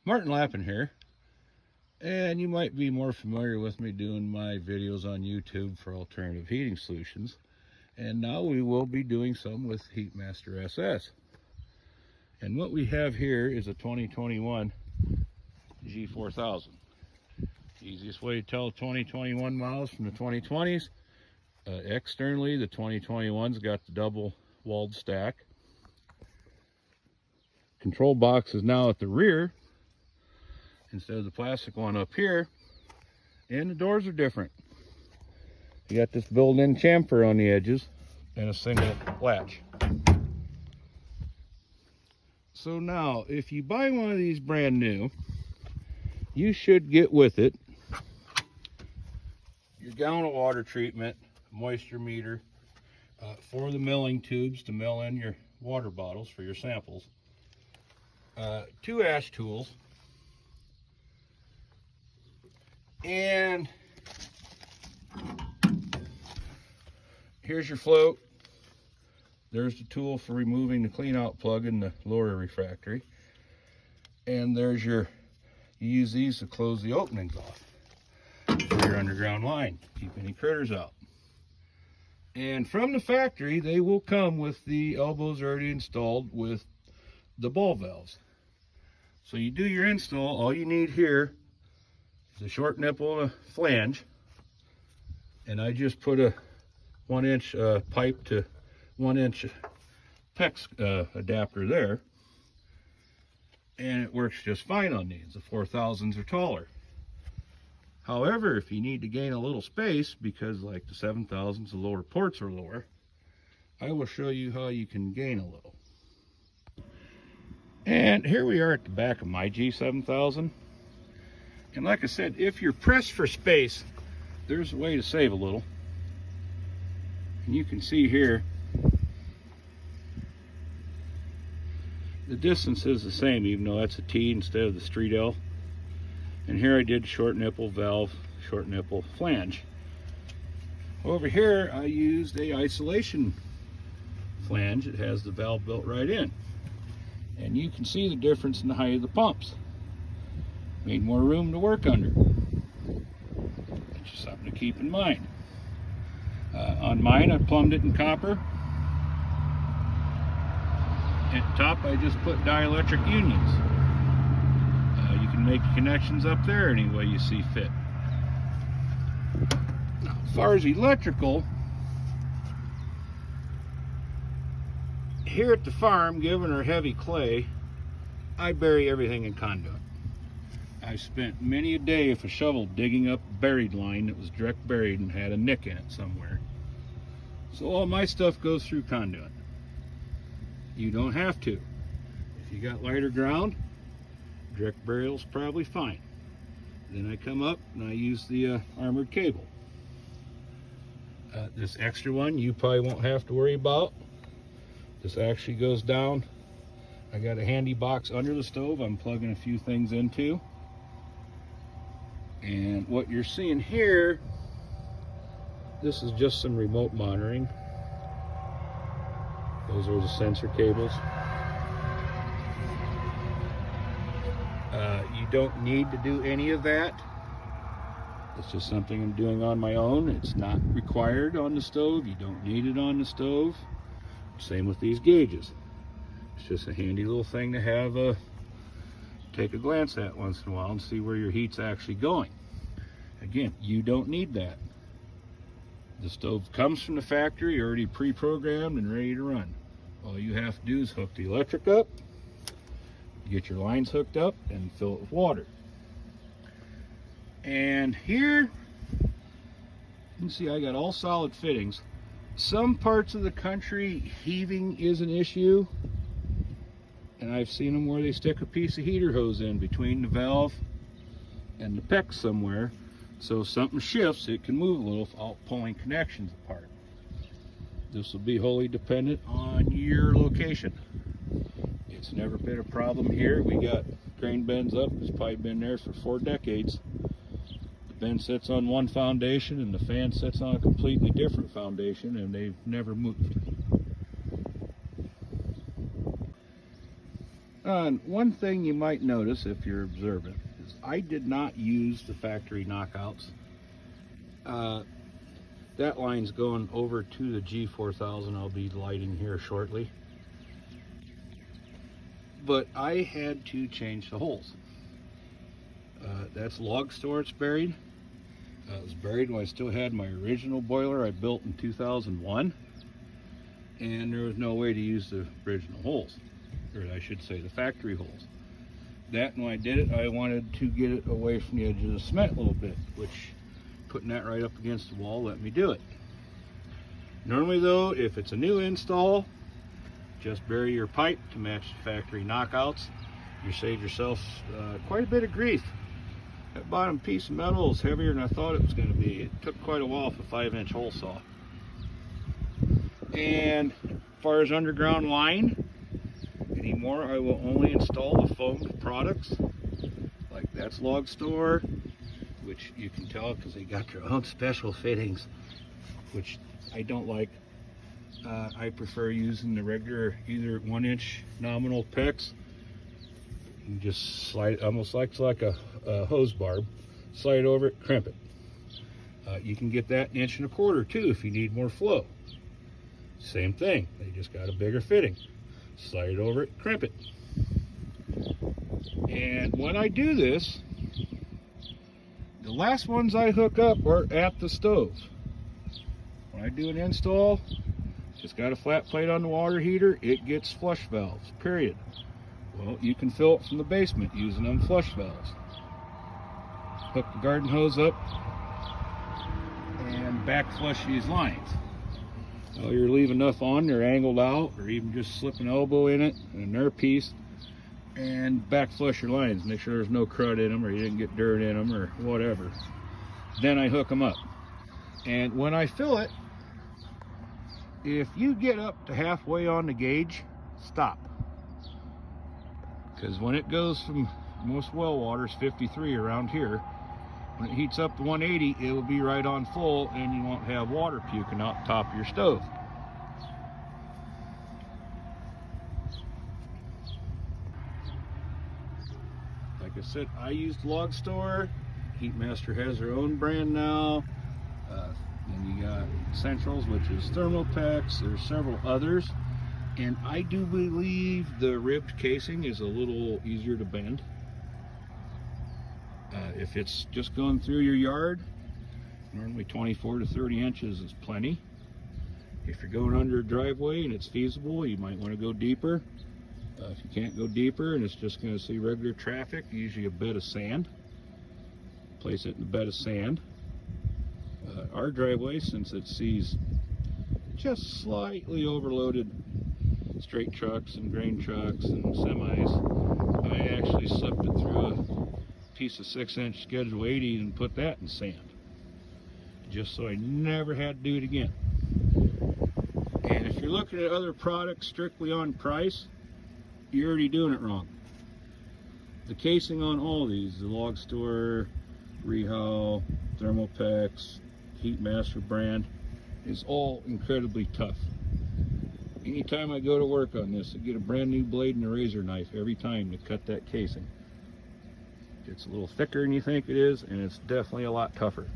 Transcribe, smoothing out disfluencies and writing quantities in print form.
Martin Lappin here, and you might be more familiar with me doing my videos on YouTube for alternative heating solutions, and now we will be doing some with HeatMasterss SS. And what we have here is a 2021 G4000. Easiest way to tell 2021 models from the 2020s. Externally, the 2021's got the double walled stack. Control box is now at the rear instead of the plastic one up here, and the doors are different. You got this built-in chamfer on the edges and a single latch. So now, if you buy one of these brand new, you should get with it your gallon of water treatment, moisture meter, 4 of the milling tubes to mill in your water bottles for your samples, 2 ash tools, and here's your float. There's the tool for removing the clean out plug in the lower refractory, and there's you use these to close the openings off for your underground line, keep any critters out. And from the factory, they will come with the elbows already installed with the ball valves. So you do your install. All you need here is a short nipple and a flange, and I just put a 1-inch pipe to 1-inch PEX adapter there, and it works just fine on these. The 4000s are taller. However, if you need to gain a little space, because like the 7000s, the lower ports are lower, I will show you how you can gain a little. And here we are at the back of my G7000. And like I said, if you're pressed for space, there's a way to save a little. And you can see here, the distance is the same, even though that's a T instead of the street L. And here I did short nipple valve, short nipple flange. Over here I used a isolation flange. It has the valve built right in. And you can see the difference in the height of the pumps. Made more room to work under. That's just something to keep in mind. On mine I plumbed it in copper. At the top I just put dielectric unions. You can make connections up there any way you see fit. Now, as far as electrical, here at the farm, given our heavy clay, I bury everything in conduit. I've spent many a day with a shovel digging up buried line that was direct buried and had a nick in it somewhere. So all my stuff goes through conduit. You don't have to. If you got lighter ground, direct burial's probably fine. Then I come up and I use the armored cable. This extra one you probably won't have to worry about. This actually goes down. I got a handy box under the stove I'm plugging a few things into. And what you're seeing here, this is just some remote monitoring. Those are the sensor cables. You don't need to do any of that. It's just something I'm doing on my own. It's not required on the stove. You don't need it on the stove. Same with these gauges. It's just a handy little thing to have take a glance at once in a while and see where your heat's actually going. Again, you don't need that. The stove comes from the factory already pre-programmed and ready to run. All you have to do is hook the electric up, get your lines hooked up, and fill it with water. And here, you can see I got all solid fittings. Some parts of the country, heaving is an issue, and I've seen them where they stick a piece of heater hose in between the valve and the PEX somewhere, so if something shifts, it can move a little without pulling connections apart. This will be wholly dependent on your location. It's never been a problem here. We got crane bends up. It's probably been there for 4 decades. The bend sits on one foundation and the fan sits on a completely different foundation, and they've never moved. One thing you might notice if you're observant is I did not use the factory knockouts. That line's going over to the G4000 I'll be lighting here shortly. But I had to change the holes. That's log store it's buried. It was buried when I still had my original boiler I built in 2001. And there was no way to use the original holes. Or I should say the factory holes. That, when I did it, I wanted to get it away from the edge of the cement a little bit, which putting that right up against the wall let me do it. Normally though, if it's a new install, just bury your pipe to match the factory knockouts. You save yourself quite a bit of grief. That bottom piece of metal is heavier than I thought it was going to be. It took quite a while for a 5-inch hole saw. And as far as underground line, anymore I will only install the foamed products. Like that's log store, which you can tell because they got their own special fittings, which I don't like. I prefer using the regular either 1-inch nominal PEX. You just slide, almost like a hose barb, slide it over it, crimp it. You can get that 1.25 inches too if you need more flow. Same thing, they just got a bigger fitting. Slide it over it, crimp it. And when I do this, the last ones I hook up are at the stove. When I do an install, just got a flat plate on the water heater, it gets flush valves, period. Well, you can fill it from the basement using them flush valves. Hook the garden hose up and back flush these lines. Well, you're leaving enough on, they're angled out, or even just slip an elbow in it and a nerve piece and back flush your lines. Make sure there's no crud in them or you didn't get dirt in them or whatever. Then I hook them up. And when I fill it, if you get up to halfway on the gauge, stop. Because when it goes from, most well water's 53 around here, when it heats up to 180, it will be right on full and you won't have water puking out the top of your stove. Like I said, I used Log Store. HeatMasterss has their own brand now. Then you got Centrals, which is Thermopex. There's several others. And I do believe the ribbed casing is a little easier to bend. If it's just going through your yard, normally 24 to 30 inches is plenty. If you're going under a driveway and it's feasible, you might want to go deeper. If you can't go deeper and it's just going to see regular traffic, usually a bed of sand. Place it in a bed of sand. Our driveway, since it sees just slightly overloaded straight trucks and grain trucks and semis, I actually slipped it through a piece of 6-inch Schedule 80 and put that in sand, just so I never had to do it again. And if you're looking at other products strictly on price, you're already doing it wrong. The casing on all these, the Log Store, Rehal, Thermopex, HeatMasterss brand, is all incredibly tough. Anytime I go to work on this, I get a brand new blade and a razor knife every time to cut that casing. It's a little thicker than you think it is, and it's definitely a lot tougher.